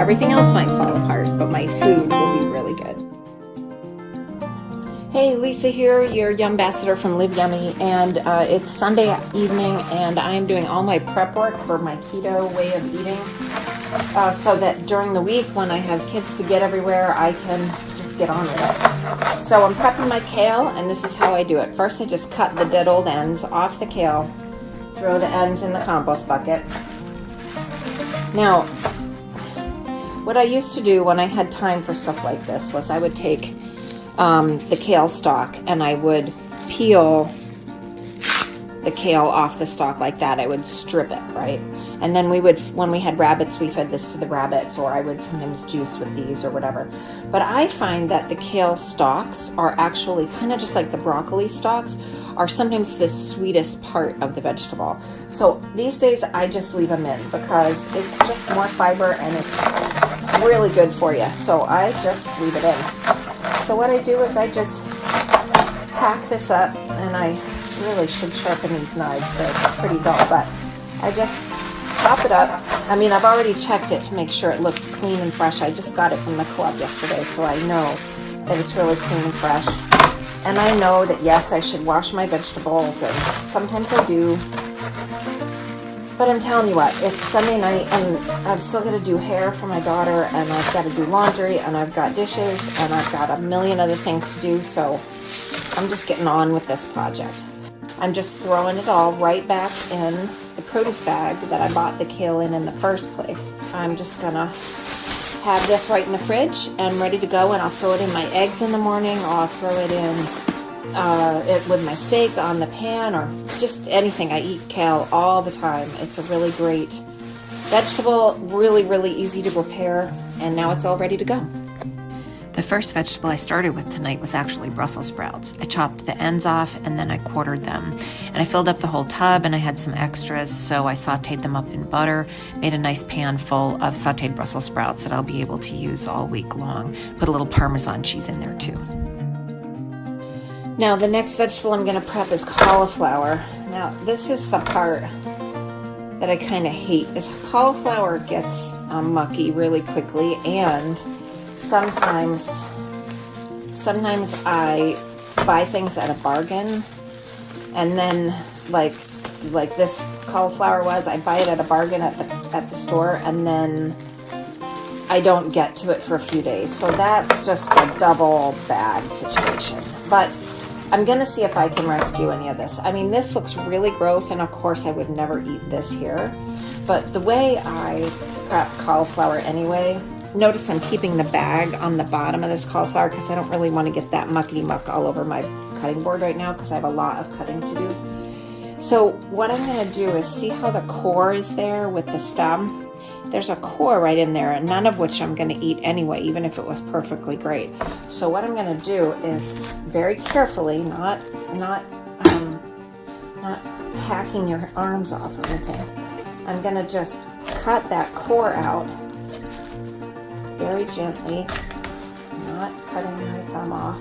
Everything else might fall apart, but my food will be really good. Hey, Lisa here, your Yum Ambassador from Live Yummy, and it's Sunday evening, and I am doing all my prep work for my keto way of eating, so that during the week when I have kids to get everywhere, I can just get on with it. So I'm prepping my kale, and this is how I do it. First, I just cut the dead old ends off the kale, throw the ends in the compost bucket. Now, what I used to do when I had time for stuff like this was I would take the kale stalk and I would peel the kale off the stalk like that. I would strip it, right? And then when we had rabbits, we fed this to the rabbits, or I would sometimes juice with these or whatever. But I find that the kale stalks are actually kind of just like the broccoli stalks, are sometimes the sweetest part of the vegetable. So these days I just leave them in because it's just more fiber and it's really good for you. So I just leave it in. So what I do is I just hack this up, and I really should sharpen these knives. They're pretty dull, but I just chop it up. I mean, I've already checked it to make sure it looked clean and fresh. I just got it from the club yesterday, so I know that it's really clean and fresh. And I know that, yes, I should wash my vegetables, and sometimes I do. But I'm telling you what, it's Sunday night, and I've still got to do hair for my daughter, and I've got to do laundry, and I've got dishes, and I've got a million other things to do, so I'm just getting on with this project. I'm just throwing it all right back in the produce bag that I bought the kale in the first place. I'm just gonna have this right in the fridge and ready to go, and I'll throw it in my eggs in the morning, or I'll throw it in with my steak on the pan, or just anything. I eat kale all the time. It's a really great vegetable, really, really easy to prepare, and now it's all ready to go. The first vegetable I started with tonight was actually Brussels sprouts. I chopped the ends off and then I quartered them. And I filled up the whole tub, and I had some extras, so I sauteed them up in butter, made a nice pan full of sauteed Brussels sprouts that I'll be able to use all week long. Put a little Parmesan cheese in there too. Now the next vegetable I'm going to prep is cauliflower. Now this is the part that I kind of hate, is cauliflower gets mucky really quickly, and sometimes I buy things at a bargain, and then like this cauliflower was, I buy it at a bargain at the store, and then I don't get to it for a few days. So that's just a double bad situation. But I'm gonna see if I can rescue any of this. I mean, this looks really gross, and of course I would never eat this here. But the way I prep cauliflower anyway, notice I'm keeping the bag on the bottom of this cauliflower because I don't really want to get that muckety muck all over my cutting board right now because I have a lot of cutting to do. So what I'm going to do is see how the core is there with the stem. There's a core right in there, and none of which I'm going to eat anyway, even if it was perfectly great. So what I'm going to do is very carefully, not hacking your arms off or anything. I'm going to just cut that core out very gently, not cutting my thumb off.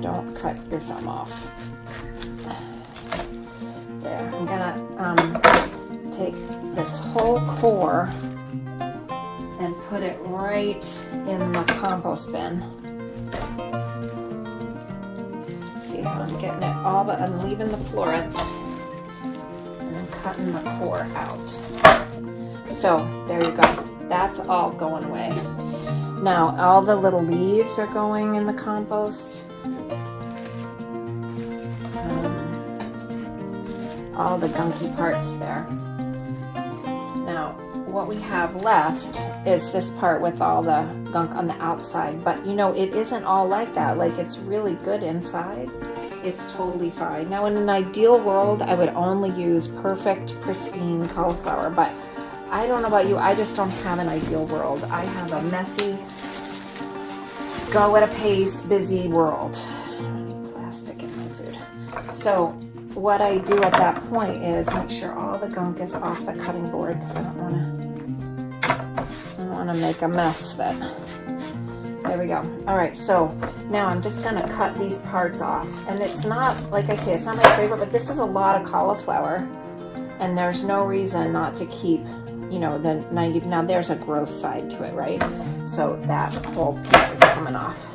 Don't cut your thumb off. There, I'm gonna take this whole core and put it right in the compost bin. See how I'm getting it all, but I'm leaving the florets and I'm cutting the core out. So there you go. That's all going away. Now all the little leaves are going in the compost. All the gunky parts there. Now what we have left is this part with all the gunk on the outside, but you know, it isn't all like that. Like, it's really good inside. It's totally fine. Now in an ideal world, I would only use perfect, pristine cauliflower, but I don't know about you, I just don't have an ideal world. I have a messy, go at a pace, busy world. Plastic in my food. So what I do at that point is make sure all the gunk is off the cutting board, because I don't want to make a mess that. There we go. All right, so now I'm just going to cut these parts off. And it's not, like I say, it's not my favorite, but this is a lot of cauliflower, and there's no reason not to keep you know, the 90, now there's a gross side to it, right? So that whole piece is coming off.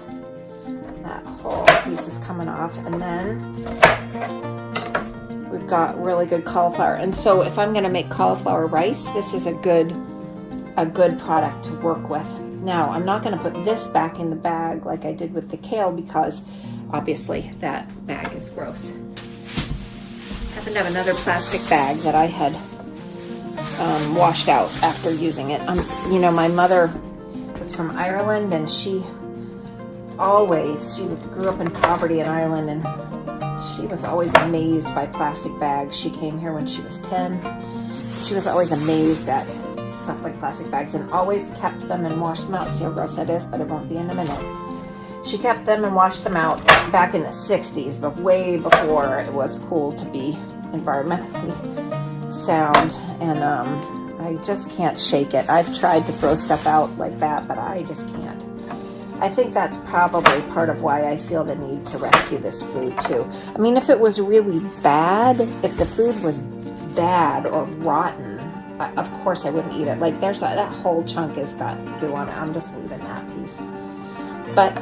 That whole piece is coming off. And then we've got really good cauliflower. And so if I'm gonna make cauliflower rice, this is a good product to work with. Now, I'm not gonna put this back in the bag like I did with the kale because obviously that bag is gross. I happen to have another plastic bag that I had washed out after using it. You know, my mother was from Ireland, and she grew up in poverty in Ireland, and she was always amazed by plastic bags. She came here when she was 10. She was always amazed at stuff like plastic bags and always kept them and washed them out. See how gross that is, but it won't be in a minute. She kept them and washed them out back in the 60s, but way before it was cool to be environmentally sound. And I just can't shake it. I've tried to throw stuff out like that, but I just can't. I think that's probably part of why I feel the need to rescue this food too. I mean, if it was really bad, if the food was bad or rotten, of course I wouldn't eat it. Like that whole chunk has got goo on it. I'm just leaving that piece. But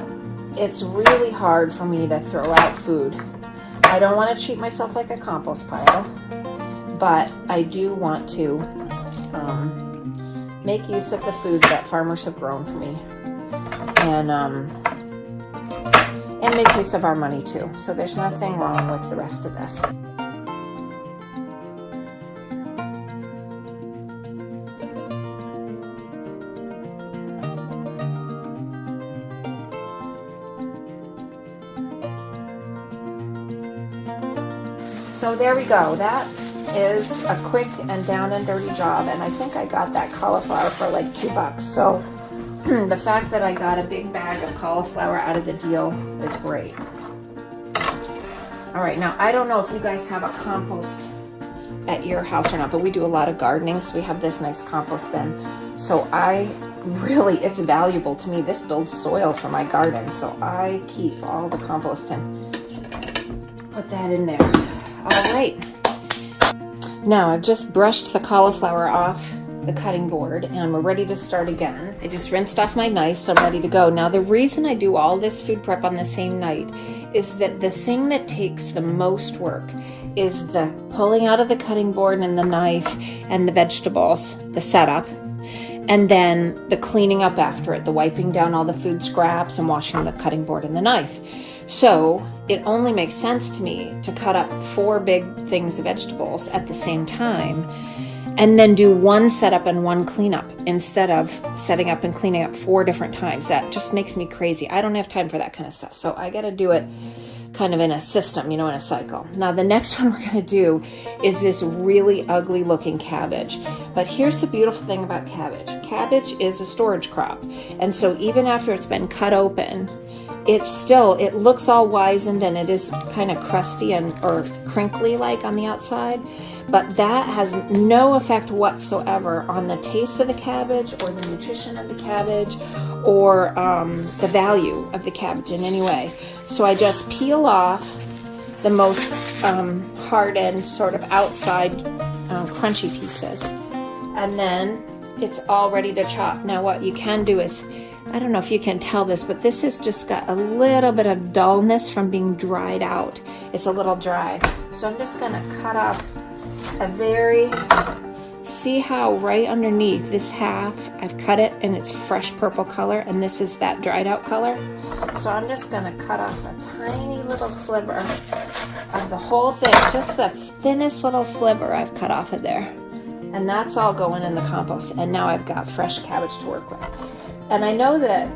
it's really hard for me to throw out food. I don't want to treat myself like a compost pile, but I do want to make use of the food that farmers have grown for me, and make use of our money too. So there's nothing wrong with the rest of this. So there we go. That is a quick and down and dirty job, and I think I got that cauliflower for like $2. So the fact that I got a big bag of cauliflower out of the deal is great. All right, now I don't know if you guys have a compost at your house or not, but we do a lot of gardening, so we have this nice compost bin. So it's valuable to me. This builds soil for my garden, so I keep all the compost and put that in there. All right, now I've just brushed the cauliflower off the cutting board and we're ready to start again. I just rinsed off my knife, so I'm ready to go. Now the reason I do all this food prep on the same night is that the thing that takes the most work is the pulling out of the cutting board and the knife and the vegetables, the setup, and then the cleaning up after it, the wiping down all the food scraps and washing the cutting board and the knife. So it only makes sense to me to cut up 4 big things of vegetables at the same time and then do one setup and one cleanup instead of setting up and cleaning up 4 different times. That just makes me crazy. I don't have time for that kind of stuff. So I got to do it kind of in a system, in a cycle. Now the next one we're going to do is this really ugly looking cabbage. But here's the beautiful thing about cabbage. Cabbage is a storage crop. And so even after it's been cut open, it looks all wizened and it is kind of crusty or crinkly like on the outside, but that has no effect whatsoever on the taste of the cabbage or the nutrition of the cabbage or the value of the cabbage in any way. So I just peel off the most hardened sort of outside crunchy pieces, and then it's all ready to chop. Now what you can do is, I don't know if you can tell this, but this has just got a little bit of dullness from being dried out. It's a little dry. So I'm just gonna cut off see how right underneath this half, I've cut it and it's fresh purple color, and this is that dried out color. So I'm just gonna cut off a tiny little sliver of the whole thing, just the thinnest little sliver I've cut off of there. And that's all going in the compost. And now I've got fresh cabbage to work with. And I know that,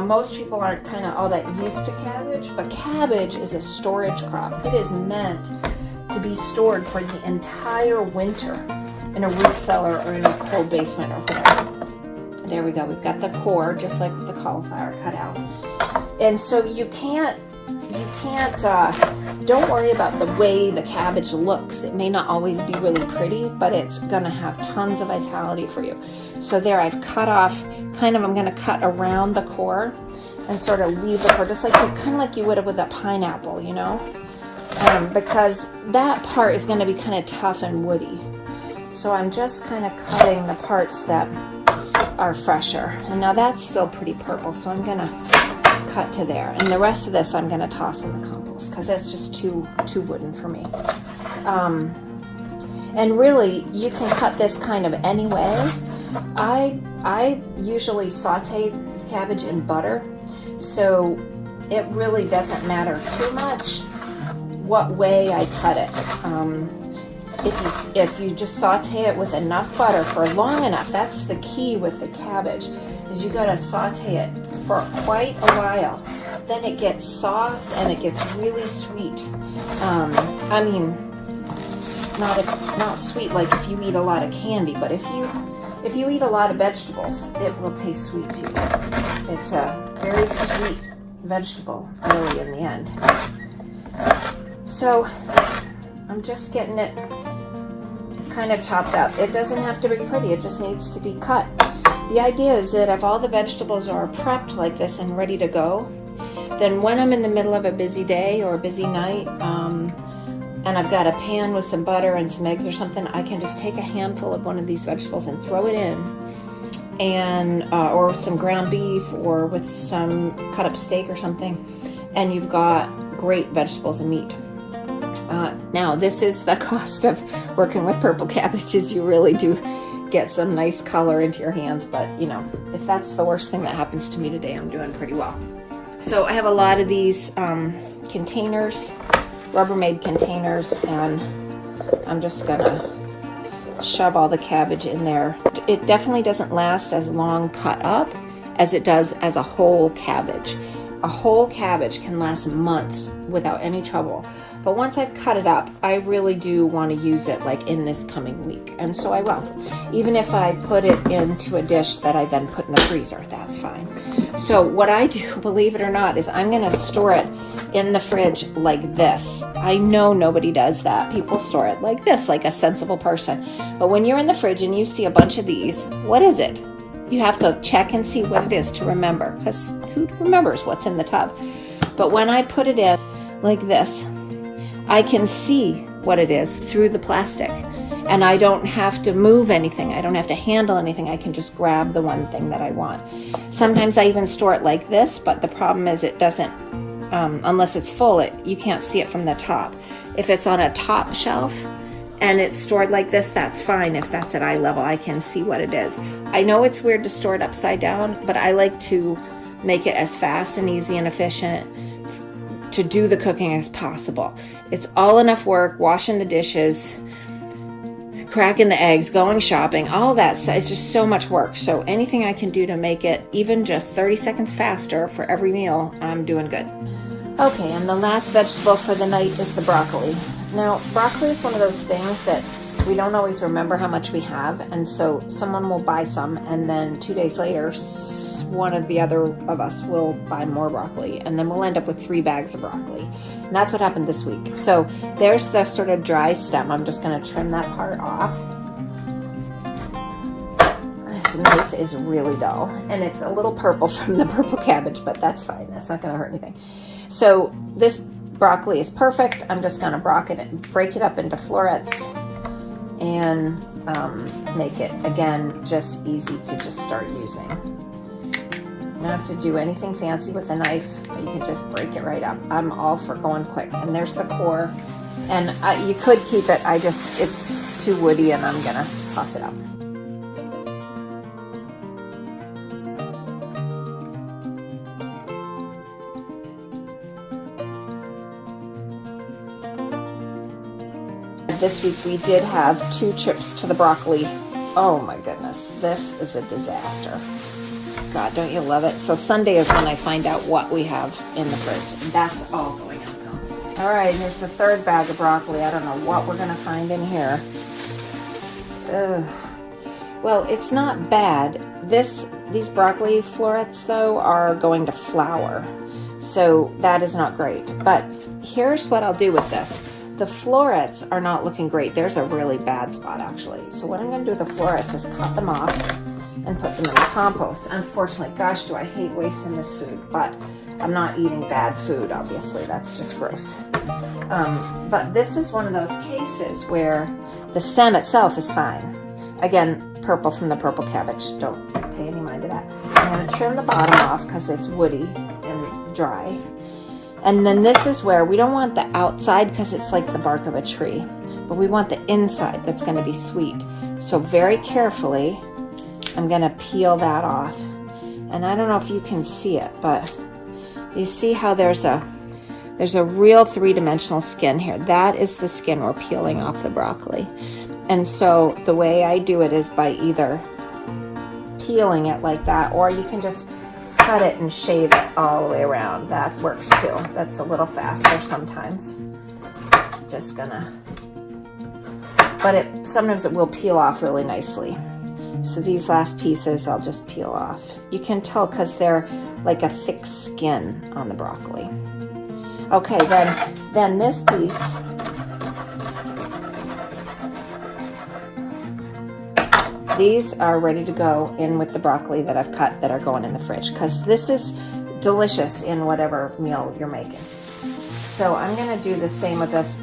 most people aren't kind of all that used to cabbage, but cabbage is a storage crop. It is meant to be stored for the entire winter in a root cellar or in a cold basement or whatever. There we go. We've got the core, just like with the cauliflower, cut out. And so you can't, don't worry about the way the cabbage looks. It may not always be really pretty, but it's gonna have tons of vitality for you. So there, I've cut off, I'm gonna cut around the core and sort of leave the core, just like you would have with a pineapple, because that part is gonna be kind of tough and woody. So I'm just kind of cutting the parts that are fresher. And now that's still pretty purple, so I'm gonna cut to there. And the rest of this I'm gonna toss in the compost because that's just too wooden for me. And really, you can cut this kind of any way. I usually saute cabbage in butter, so it really doesn't matter too much what way I cut it. If you just saute it with enough butter for long enough, that's the key with the cabbage, is you gotta saute it for quite a while. Then it gets soft and it gets really sweet. I mean, not sweet like if you eat a lot of candy, but if you eat a lot of vegetables, it will taste sweet too. It's a very sweet vegetable, really, in the end. So I'm just getting it kind of chopped up. It doesn't have to be pretty, it just needs to be cut. The idea is that if all the vegetables are prepped like this and ready to go, then when I'm in the middle of a busy day or a busy night, and I've got a pan with some butter and some eggs or something, I can just take a handful of one of these vegetables and throw it in, and or some ground beef or with some cut up steak or something, and you've got great vegetables and meat. Now, this is the cost of working with purple cabbages. You really do get some nice color into your hands, but you know, if that's the worst thing that happens to me today, I'm doing pretty well. So I have a lot of these containers, Rubbermaid containers, and I'm just gonna shove all the cabbage in there. It definitely doesn't last as long cut up as it does as a whole cabbage. A whole cabbage can last months without any trouble. But once I've cut it up, I really do want to use it like in this coming week. And so I will. Even if I put it into a dish that I then put in the freezer, that's fine. So what I do, believe it or not, is I'm going to store it in the fridge like this. I know nobody does that. People store it like this, like a sensible person. But when you're in the fridge and you see a bunch of these, what is it? You have to check and see what it is to remember, because who remembers what's in the tub? But when I put it in like this, I can see what it is through the plastic, and I don't have to move anything. I don't have to handle anything. I can just grab the one thing that I want. Sometimes I even store it like this, but the problem is it doesn't, unless it's full, you can't see it from the top. If it's on a top shelf and it's stored like this, that's fine. If that's at eye level, I can see what it is. I know it's weird to store it upside down, but I like to make it as fast and easy and efficient to do the cooking as possible. It's all enough work, washing the dishes, cracking the eggs, going shopping, all that. It's just so much work. So anything I can do to make it even just 30 seconds faster for every meal, I'm doing good. Okay, and the last vegetable for the night is the broccoli. Now, broccoli is one of those things that we don't always remember how much we have, and so someone will buy some, and then 2 days later, one of the other of us will buy more broccoli, and then we'll end up with 3 bags of broccoli. And that's what happened this week. So there's the sort of dry stem. I'm just going to trim that part off. This knife is really dull, and it's a little purple from the purple cabbage, but that's fine. That's not going to hurt anything. So this broccoli is perfect. I'm just going to break it up into florets and make it, again, just easy to just start using. You don't have to do anything fancy with a knife. You can just break it right up. I'm all for going quick. And there's the core. And you could keep it. It's too woody, and I'm gonna toss it out. This week we did have 2 trips to the broccoli. Oh my goodness, this is a disaster. God, don't you love it? So Sunday is when I find out what we have in the fridge. And that's all going in the compost. All right, here's the 3rd bag of broccoli. I don't know what we're gonna find in here. Ugh. Well, it's not bad. These broccoli florets, though, are going to flower. So that is not great. But here's what I'll do with this. The florets are not looking great. There's a really bad spot, actually. So what I'm going to do with the florets is cut them off and put them in the compost. Unfortunately, gosh, do I hate wasting this food. But I'm not eating bad food, obviously. That's just gross. But this is one of those cases where The stem itself is fine. Again, purple from the purple cabbage. Don't pay any mind to that. I'm going to trim the bottom off because it's woody and dry. And then this is where we don't want the outside because it's like the bark of a tree, but we want the inside that's going to be sweet. So very carefully, I'm going to peel that off. And I don't know if you can see it, but you see how there's a real three-dimensional skin here. That is the skin we're peeling off the broccoli. And so the way I do it is by either peeling it like that, or you can just cut it and shave it all the way around. That works too. That's a little faster sometimes. Just gonna, but sometimes it will peel off really nicely. So these last pieces I'll just peel off. You can tell because they're like a thick skin on the broccoli. Okay, then this piece, these are ready to go in with the broccoli that I've cut that are going in the fridge because this is delicious in whatever meal you're making. So I'm going to do the same with this.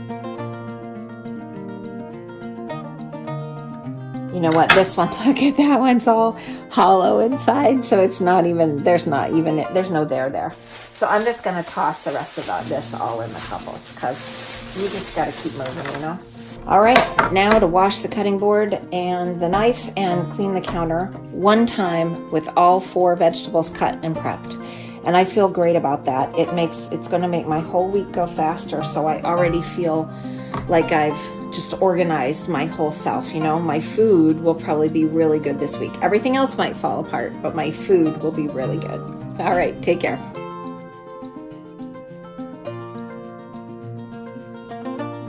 You know what, this one, look at that one's all hollow inside, so it's not even, there's no there. So I'm just going to toss the rest of this all in the compost because you just got to keep moving, you know. All right, now to wash the cutting board and the knife and clean the counter one time with all 4 vegetables cut and prepped. And I feel great about that. It's going to make my whole week go faster, so I already feel like I've just organized my whole self, you know. My food will probably be really good this week. Everything else might fall apart, but my food will be really good. All right, take care.